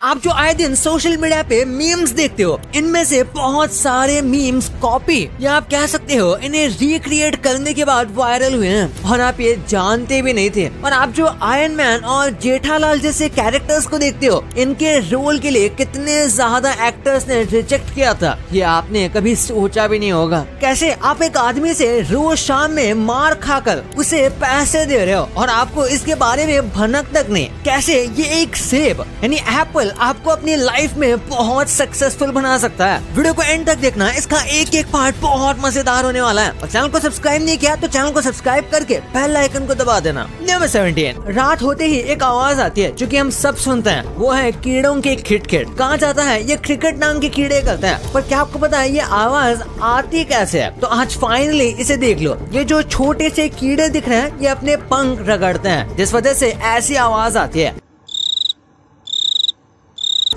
आप जो आए दिन सोशल मीडिया पे मीम्स देखते हो, इनमें से बहुत सारे मीम्स कॉपी या आप कह सकते हो इन्हें रिक्रिएट करने के बाद वायरल हुए हैं और आप ये जानते भी नहीं थे। और आप जो आयरन मैन और जेठालाल जैसे कैरेक्टर्स को देखते हो, इनके रोल के लिए कितने ज्यादा एक्टर्स ने रिजेक्ट किया था, ये आपने कभी सोचा भी नहीं होगा। कैसे आप एक आदमी से रोज शाम में मार खाकर उसे पैसे दे रहे हो और आपको इसके बारे में भनक तक नहीं। कैसे ये एक सेब यानी एप्पल आपको अपनी लाइफ में बहुत सक्सेसफुल बना सकता है। वीडियो को एंड तक देखना, इसका एक एक पार्ट बहुत मजेदार होने वाला है। और चैनल को सब्सक्राइब नहीं किया तो चैनल को सब्सक्राइब करके बेल आइकन को दबा देना। नंबर 17, रात होते ही एक आवाज आती है जो कि हम सब सुनते हैं, वो है कीड़ों के खिटखिट। कहा जाता है ये क्रिकेट नाम के कीड़े करते हैं, पर क्या आपको पता है ये आवाज आती कैसे है? तो आज फाइनली इसे देख लो। ये जो छोटे से कीड़े दिख रहे हैं, ये अपने पंख रगड़ते हैं, जिस वजह से ऐसी आवाज आती है।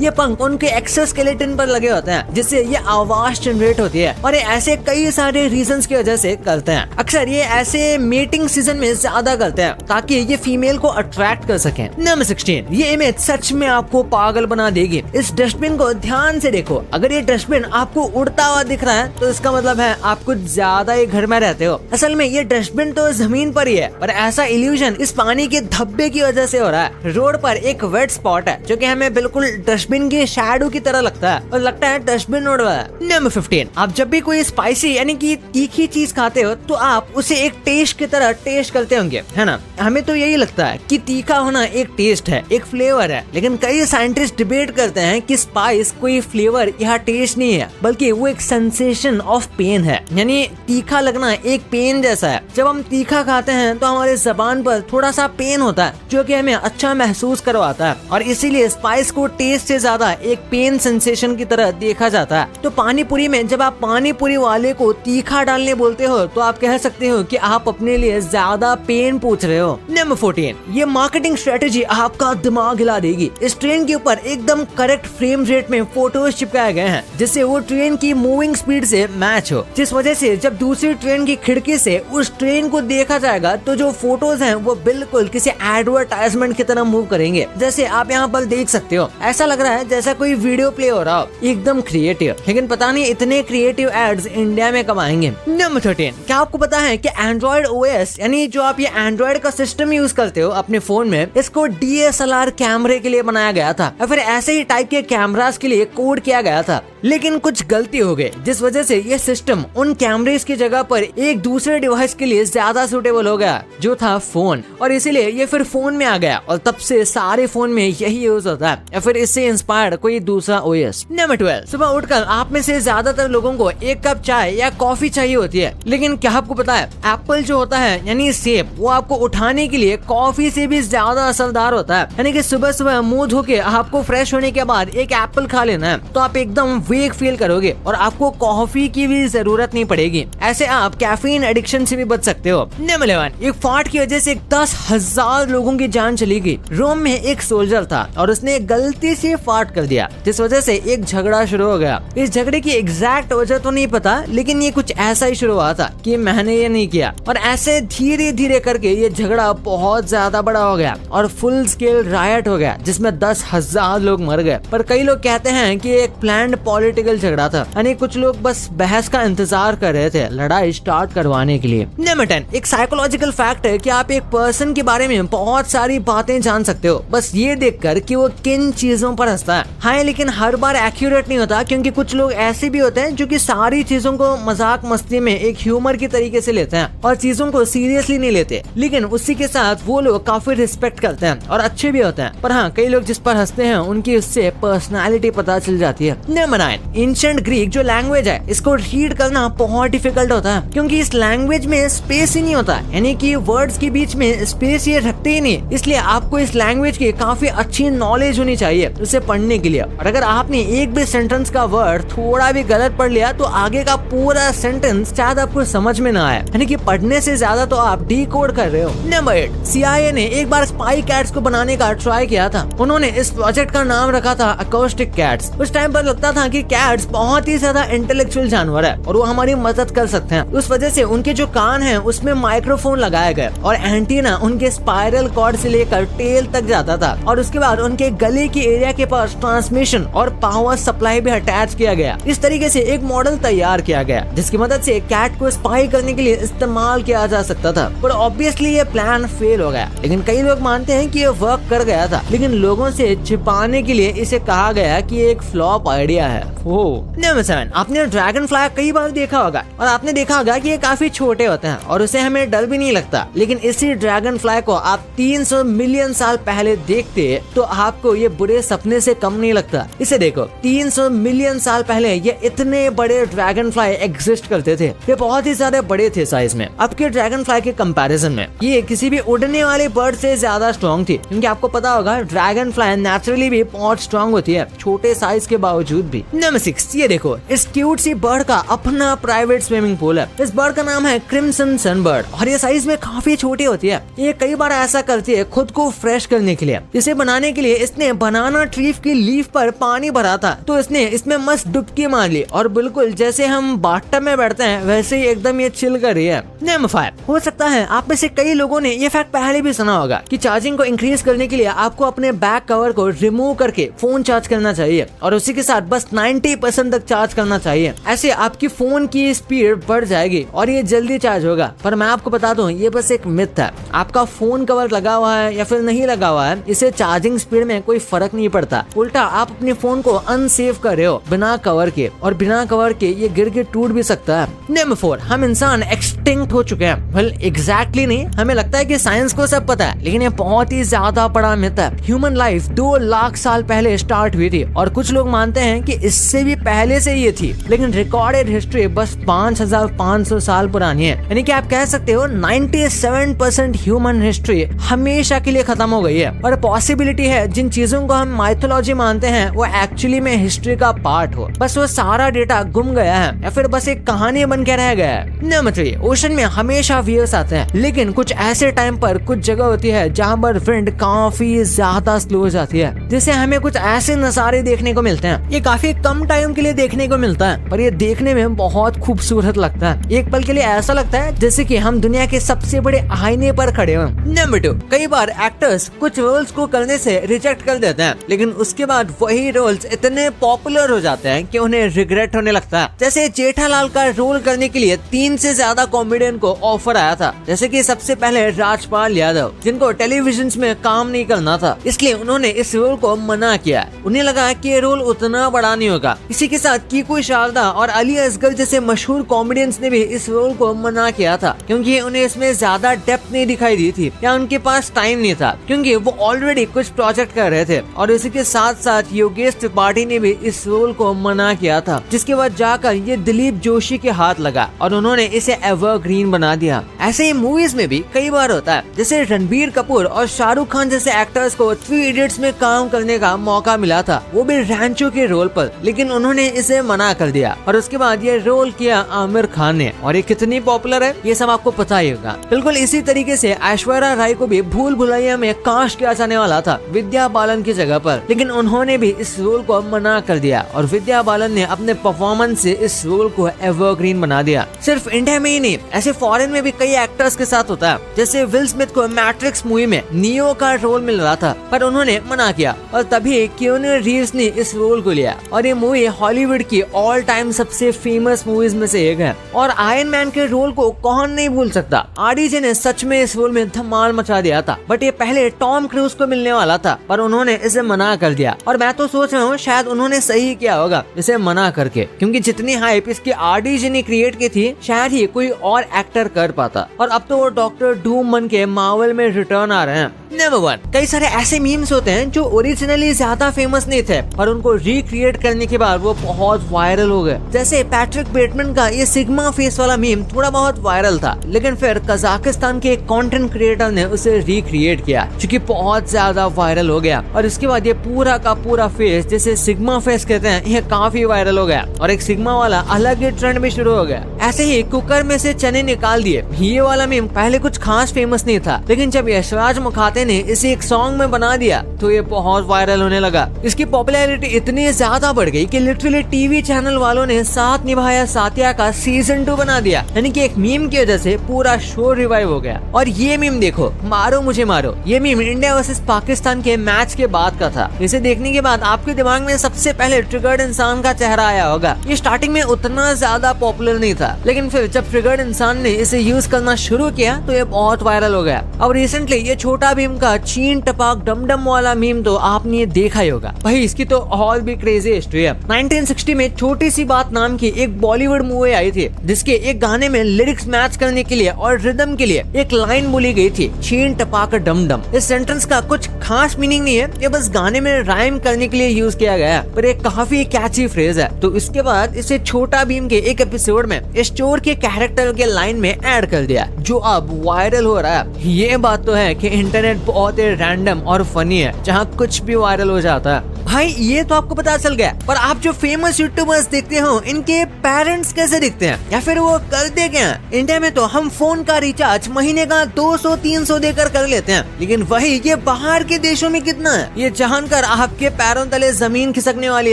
ये पंख उनके एक्सोस्केलेटन पर लगे होते हैं, जिससे ये आवाज जनरेट होती है। और ये ऐसे कई सारे रीजंस की वजह से करते हैं। अक्सर ये ऐसे मीटिंग सीजन में ज्यादा करते हैं ताकि ये फीमेल को अट्रैक्ट कर सकें। नंबर 16, ये इमेज सच में आपको पागल बना देगी। इस डस्टबिन को ध्यान से देखो। अगर ये डस्टबिन आपको उड़ता हुआ दिख रहा है तो इसका मतलब है आप कुछ ज्यादा ही घर में रहते हो। असल में ये डस्टबिन तो जमीन पर ही है, पर ऐसा इल्यूजन इस पानी के धब्बे की वजह से हो रहा है। रोड पर एक वेट स्पॉट है जो कि हमें बिल्कुल डस्टबिन के शैडो की तरह लगता है और लगता है डस्टबिन उड़ रहा है। नंबर 15, आप जब भी कोई स्पाइसी यानी कि तीखी चीज खाते हो तो आप उसे एक टेस्ट की तरह टेस्ट करते होंगे, है ना? हमें तो यही लगता है कि तीखा होना एक टेस्ट है, एक फ्लेवर है, लेकिन कई साइंटिस्ट डिबेट करते हैं कि स्पाइस कोई फ्लेवर या टेस्ट नहीं है, बल्कि वो एक सेंसेशन ऑफ पेन है। यानी तीखा लगना एक पेन जैसा है। जब हम तीखा खाते हैं तो हमारे जबान पर थोड़ा सा पेन होता है जो कि हमें अच्छा महसूस करवाता है, और इसीलिए स्पाइस को टेस्ट से ज्यादा एक पेन सेंसेशन की तरह देखा जाता है। तो पानी पूरी में जब आप पानी पूरी वाले को तीखा डालने बोलते हो तो आप कह सकते हो कि आप अपने लिए ज्यादा पेन पूछ रहे हो। नंबर 14, ये मार्केटिंग स्ट्रेटेजी आपका दिमाग हिला देगी। इस ट्रेन के ऊपर एकदम करेक्ट फ्रेम रेट में फोटोज चिपकाए गए हैं, जिससे वो ट्रेन की मूविंग स्पीड से मैच हो, जिस वजह से जब दूसरी ट्रेन की खिड़की से उस ट्रेन को देखा जाएगा तो जो फोटोज हैं वो बिल्कुल किसी एडवर्टाइजमेंट की तरह मूव करेंगे। जैसे आप यहाँ पर देख सकते हो, ऐसा लग रहा है जैसा कोई वीडियो प्ले हो रहा हो, एकदम क्रिएटिव। लेकिन पता नहीं इतने क्रिएटिव एड्स इंडिया में कब आएंगे। नंबर 13, क्या आपको पता है कि एंड्रॉइड ओएस यानी जो आप ये एंड्रॉइड का सिस्टम यूज करते हो अपने फोन में, इसको DSLR कैमरे के लिए बनाया गया था और फिर ऐसे ही टाइप के कैमरास के लिए कोड किया गया था, लेकिन कुछ गलती हो गई जिस वजह से ये सिस्टम उन कैमरेस की जगह पर एक दूसरे डिवाइस के लिए ज्यादा सूटेबल हो गया, जो था फोन। और इसीलिए ये फिर फोन में आ गया और तब से सारे फोन में यही यूज होता है, या फिर इससे इंस्पायर्ड कोई दूसरा ओएस। नंबर 12, सुबह उठकर आप में से ज्यादातर लोगों को एक कप चाय या कॉफी चाहिए होती है, लेकिन क्या आपको पता है एप्पल जो होता है यानी सेब, वो आपको उठाने के लिए कॉफी से भी ज्यादा असरदार होता है। यानी कि सुबह सुबह मुंह धो के आपको फ्रेश होने के बाद एक एप्पल खा लेना है तो आप एकदम वेक फील करोगे और आपको कॉफी की भी जरूरत नहीं पड़ेगी। ऐसे आप कैफीन एडिक्शन से भी बच सकते हो। नंबर 11, एक फाट की वजह से 10,000 लोगों की जान चली गई। रोम में एक सोल्जर था और उसने गलती से फाट कर दिया, जिस वजह से एक झगड़ा शुरू हो गया। इस झगड़े की एग्जैक्ट वजह तो नहीं पता, लेकिन ये कुछ ऐसा ही शुरू हुआ था कि मैंने ये नहीं किया, और ऐसे धीरे धीरे करके ये झगड़ा बहुत ज्यादा बड़ा हो गया और फुल स्केल रायट हो गया, जिसमें 10,000 लोग मर गए। पर कई लोग कहते हैं कि एक प्लान्ड पॉलिटिकल झगड़ा था, यानी कुछ लोग बस बहस का इंतजार कर रहे थे लड़ाई स्टार्ट करवाने के लिए। नंबर 10, एक साइकोलॉजिकल फैक्ट है कि आप एक पर्सन के बारे में बहुत सारी बातें जान सकते हो बस ये देखकर कि वो किन चीजों पर हंसता है। हाँ, लेकिन हर बार एक्यूरेट नहीं होता, क्योंकि कुछ लोग ऐसे भी होते हैं जो कि सारी चीजों को मजाक मस्ती में एक ह्यूमर की तरीके से लेते हैं और चीजों को सीरियसली नहीं लेते, लेकिन उसी के साथ वो लोग काफी रिस्पेक्ट करते हैं और अच्छे भी होते हैं। पर हाँ, कई लोग जिस पर हंसते हैं उनकी उससे पर्सनालिटी पता चल जाती है। नंबर 9, एंशिएंट ग्रीक जो लैंग्वेज है, इसको रीड करना बहुत डिफिकल्ट होता है, क्योंकि इस लैंग्वेज में स्पेस ही नहीं होता, यानी कि वर्ड्स के बीच में स्पेस ये रखते ही नहीं। इसलिए आपको इस लैंग्वेज की काफी अच्छी नॉलेज होनी चाहिए उसे पढ़ने के लिए। और अगर आपने एक भी सेंटेंस का वर्ड थोड़ा भी गलत पढ़ लिया तो आगे का पूरा सेंटेंस शायद आपको समझ में ना आए, यानी कि पढ़ने से ज्यादा तो आप डिकोड कर रहे हो। नंबर 8, CIA ने एक बार स्पाई कैट्स को बनाने का ट्राई किया था। उन्होंने इस प्रोजेक्ट का नाम रखा था अकोस्टिक कैट्स। उस टाइम पर लगता था कि क्योंकि कैट्स बहुत ही ज्यादा इंटेलेक्चुअल जानवर है और वो हमारी मदद कर सकते हैं। उस वजह से उनके जो कान हैं उसमें माइक्रोफोन लगाया गया और एंटीना उनके स्पाइरल कॉर्ड से लेकर टेल तक जाता था और उसके बाद उनके गले की एरिया के पास ट्रांसमिशन और पावर सप्लाई भी अटैच किया गया। इस तरीके से एक मॉडल तैयार किया गया जिसकी मदद से कैट को स्पाई करने के लिए इस्तेमाल किया जा सकता था, पर ऑब्वियसली ये प्लान फेल हो गया। लेकिन कई लोग मानते हैं कि ये वर्क कर गया था, लेकिन लोगों से छिपाने के लिए इसे कहा गया कि एक फ्लॉप आइडिया है। नंबर 7, आपने ड्रैगन फ्लाई कई बार देखा होगा और आपने देखा होगा कि ये काफी छोटे होते हैं और उसे हमें डर भी नहीं लगता। लेकिन इसी ड्रैगन फ्लाई को आप 300 मिलियन साल पहले देखते तो आपको ये बुरे सपने से कम नहीं लगता। इसे देखो, 300 मिलियन साल पहले ये इतने बड़े ड्रैगन फ्लाई एग्जिस्ट करते थे। ये बहुत ही ज्यादा बड़े थे साइज में। अब के ड्रैगन फ्लाई के कंपैरिजन में ये किसी भी उड़ने वाले बर्ड से ज्यादा स्ट्रॉन्ग थी, क्योंकि आपको पता होगा ड्रैगन फ्लाई नेचुरली भी बहुत स्ट्रॉन्ग होती है छोटे साइज के बावजूद भी। नंबर 6, ये देखो, इस क्यूट सी बर्ड का अपना प्राइवेट स्विमिंग पूल है। इस बर्ड का नाम है क्रिम्सन सनबर्ड और ये साइज में काफी छोटी होती है। ये कई बार ऐसा करती है खुद को फ्रेश करने के लिए। इसे बनाने के लिए इसने बनाना ट्री की लीफ पर पानी भरा था, तो इसने इसमें मस्त डुबकी मार ली और बिल्कुल जैसे हम बाथटब में बैठते हैं वैसे ही एकदम ये चिल कर रही है। नंबर 5, हो सकता है आप में से कई लोगों ने ये फैक्ट पहले भी सुना होगा कि चार्जिंग को इंक्रीज करने के लिए आपको अपने बैक कवर को रिमूव करके फोन चार्ज करना चाहिए और उसी के साथ बस 90% तक चार्ज करना चाहिए। ऐसे आपकी फोन की स्पीड बढ़ जाएगी और ये जल्दी चार्ज होगा। पर मैं आपको बता दूं, ये बस एक मिथ है। आपका फोन कवर लगा हुआ है या फिर नहीं लगा हुआ है, इससे चार्जिंग स्पीड में कोई फर्क नहीं पड़ता। उल्टा आप अपने फोन को अनसेफ कर रहे हो बिना कवर के, और बिना कवर के ये गिर के टूट भी सकता है। नंबर 4, हम इंसान एक्सटिंक्ट हो चुके हैं। वेल एग्जैक्टली नहीं, हमें लगता है कि साइंस को सब पता है, लेकिन ये बहुत ही ज्यादा बड़ा मिथ है। ह्यूमन लाइफ 2 लाख साल पहले स्टार्ट हुई थी और कुछ लोग मानते हैं कि इससे भी पहले से ये थी, लेकिन रिकॉर्डेड हिस्ट्री बस 5500 साल पुरानी है। यानी कि आप कह सकते हो 97% ह्यूमन हिस्ट्री हमेशा के लिए खत्म हो गई है। और पॉसिबिलिटी है जिन चीजों को हम माइथोलॉजी मानते हैं वो एक्चुअली में हिस्ट्री का पार्ट हो, बस वो सारा डेटा गुम गया है या फिर बस एक कहानी बन के रह गया है। नंबर 3, ओशन में हमेशा वेव्स आते हैं, लेकिन कुछ ऐसे टाइम पर कुछ जगह होती है जहाँ पर विंड काफी ज्यादा स्लो हो जाती है, जिससे हमें कुछ ऐसे नजारे देखने को मिलते हैं। ये काफी कम टाइम के लिए देखने को मिलता है, पर ये देखने में बहुत खूबसूरत लगता है। एक पल के लिए ऐसा लगता है जैसे कि हम दुनिया के सबसे बड़े आईने पर खड़े हो। नंबर 2, कई बार एक्टर्स कुछ रोल्स को करने से रिजेक्ट कर देते हैं, लेकिन उसके बाद वही रोल्स इतने पॉपुलर हो जाते हैं कि उन्हें रिग्रेट होने लगता है। जैसे जेठालाल का रोल करने के लिए 3 से ज्यादा कॉमेडियन को ऑफर आया था, जैसे कि सबसे पहले राजपाल यादव, जिनको टेलीविजन में काम नहीं करना था, इसलिए उन्होंने इस रोल को मना किया। उन्हें लगा कि ये रोल उतना बड़ा नहीं होगा। इसी के साथ कीकू शारदा और अली असगर जैसे मशहूर कॉमेडियंस ने भी इस रोल को मना किया था, क्योंकि उन्हें इसमें ज्यादा डेप्थ नहीं दिखाई दी थी या उनके पास टाइम नहीं था, क्योंकि वो ऑलरेडी कुछ प्रोजेक्ट कर रहे थे। और इसी के साथ साथ योगेश त्रिपाठी ने भी इस रोल को मना किया था, जिसके बाद जाकर ये दिलीप जोशी के हाथ लगा और उन्होंने इसे एवरग्रीन बना दिया। ऐसे ही मूवीज में भी कई बार होता है, जैसे रणबीर कपूर और शाहरुख खान जैसे एक्टर्स को 3 इडियट्स में काम करने का मौका मिला था, वो भी रैंचो के रोल पर, लेकिन उन्होंने इसे मना कर दिया और उसके बाद ये रोल किया आमिर खान ने, और ये कितनी पॉपुलर है ये सब आपको पता ही होगा। बिल्कुल इसी तरीके से ऐश्वर्या राय को भी भूल भुलैया में कास्ट किया जाने वाला था विद्या बालन की जगह पर, लेकिन उन्होंने भी इस रोल को मना कर दिया और विद्या बालन ने अपने परफॉर्मेंस से इस रोल को एवरग्रीन बना दिया। सिर्फ इंडिया में ही नहीं, ऐसे फॉरेन में भी कई एक्टर्स के साथ होता है। जैसे विल स्मिथ को मैट्रिक्स मूवी में नियो का रोल मिल रहा था, पर उन्होंने मना किया और तभी कियानू रीव्स ने इस रोल को लिया, और ये मूवी हॉलीवुड की ऑल टाइम सबसे फेमस मूवीज में से एक है। और आयरन मैन के रोल को कौन नहीं भूल सकता, आरडीजे ने सच में इस रोल में धमाल मचा दिया था। बट ये पहले टॉम क्रूज को मिलने वाला था, पर उन्होंने इसे मना कर दिया, और मैं तो सोच रहा हूँ शायद उन्होंने सही किया होगा इसे मना करके, क्योंकि जितनी हाइप इसकी आरडीजे ने क्रिएट की थी शायद ही कोई और एक्टर कर पाता। और अब तो वो डॉक्टर डूम बन के मार्वल में रिटर्न आ रहे हैं। नंबर 1, कई सारे ऐसे मीम्स होते हैं जो ओरिजिनली ज्यादा फेमस नहीं थे, पर उनको रिक्रिएट करने के बाद वो बहुत वायरल हो गए। जैसे पैट्रिक बेटमैन का ये सिग्मा फेस वाला मीम थोड़ा बहुत वायरल था, लेकिन फिर कजाकिस्तान के कंटेंट क्रिएटर ने उसे रिक्रिएट किया, जो कि बहुत ज्यादा वायरल हो गया। और इसके बाद ये पूरा का पूरा फेस, जिसे सिग्मा फेस कहते हैं, ये काफी वायरल हो गया और एक सिग्मा वाला अलग ही ट्रेंड भी शुरू हो गया। ऐसे ही कुकर में से चने निकाल दिए, ये वाला मीम पहले कुछ खास फेमस नहीं था, लेकिन जब यशराज मुखाते निर्माते ने इसे एक सॉन्ग में बना दिया तो ये बहुत वायरल होने लगा। इसकी पॉपुलैरिटी इतनी ज्यादा बढ़ गई कि लिटरली टीवी चैनल वालों ने साथ निभाया साथिया का सीजन 2 बना दिया, यानी कि एक मीम की वजह से पूरा शो रिवाइव हो गया। और ये मीम देखो, मारो मुझे मारो, ये मीम इंडिया वर्सेस पाकिस्तान के मैच के बाद का था। इसे देखने के बाद आपके दिमाग में सबसे पहले ट्रिगर्ड इंसान का चेहरा आया होगा। ये स्टार्टिंग में उतना ज्यादा पॉपुलर नहीं था, लेकिन फिर जब ट्रिगर्ड इंसान ने इसे यूज करना शुरू किया तो ये बहुत वायरल हो गया। अब रिसेंटली ये छोटा भीम का चीन टपाक डमडम वाला मीम तो आपने देखा ही होगा। भाई इसकी तो और भी क्रेजी हिस्ट्री है। 1960 में छोटी सी बात नाम की एक बॉलीवुड मूवी आई थी, जिसके एक गाने में लिरिक्स मैच करने के लिए और रिदम के लिए एक लाइन बोली गई थी, चीन टपाक डमडम। इस सेंटेंस का कुछ खास मीनिंग नहीं है, ये बस गाने में राइम करने के लिए यूज किया गया, पर एक काफी कैची फ्रेज है। तो इसके बाद इसे छोटा भीम के एक एपिसोड में स्टोर के कैरेक्टर के लाइन में ऐड कर दिया, जो अब वायरल हो रहा है। ये बात तो है कि इंटरनेट बहुत ही रैंडम और फनी है, जहाँ कुछ भी वायरल हो जाता है। भाई ये तो आपको पता चल गया, पर आप जो फेमस यूट्यूबर्स देखते हो, इनके पेरेंट्स कैसे दिखते हैं या फिर वो करते क्या हैं? इंडिया में तो हम फोन का रिचार्ज महीने का 200-300 देकर कर लेते हैं, लेकिन वही ये बाहर के देशों में कितना है, ये जानकर आपके पैरों तले जमीन खिसकने वाली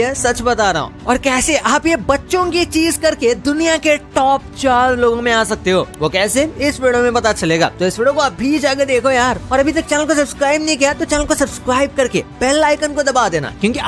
है, सच बता रहा हूँ। और कैसे आप ये बच्चों की चीज करके दुनिया के टॉप 4 लोगों में आ सकते हो, वो कैसे, इस वीडियो में पता चलेगा। तो इस वीडियो को अभी जाकर देखो यार, और अभी तक चैनल को सब्सक्राइब नहीं किया तो चैनल को सब्सक्राइब करके बेल आइकन को दबा देना, क्योंकि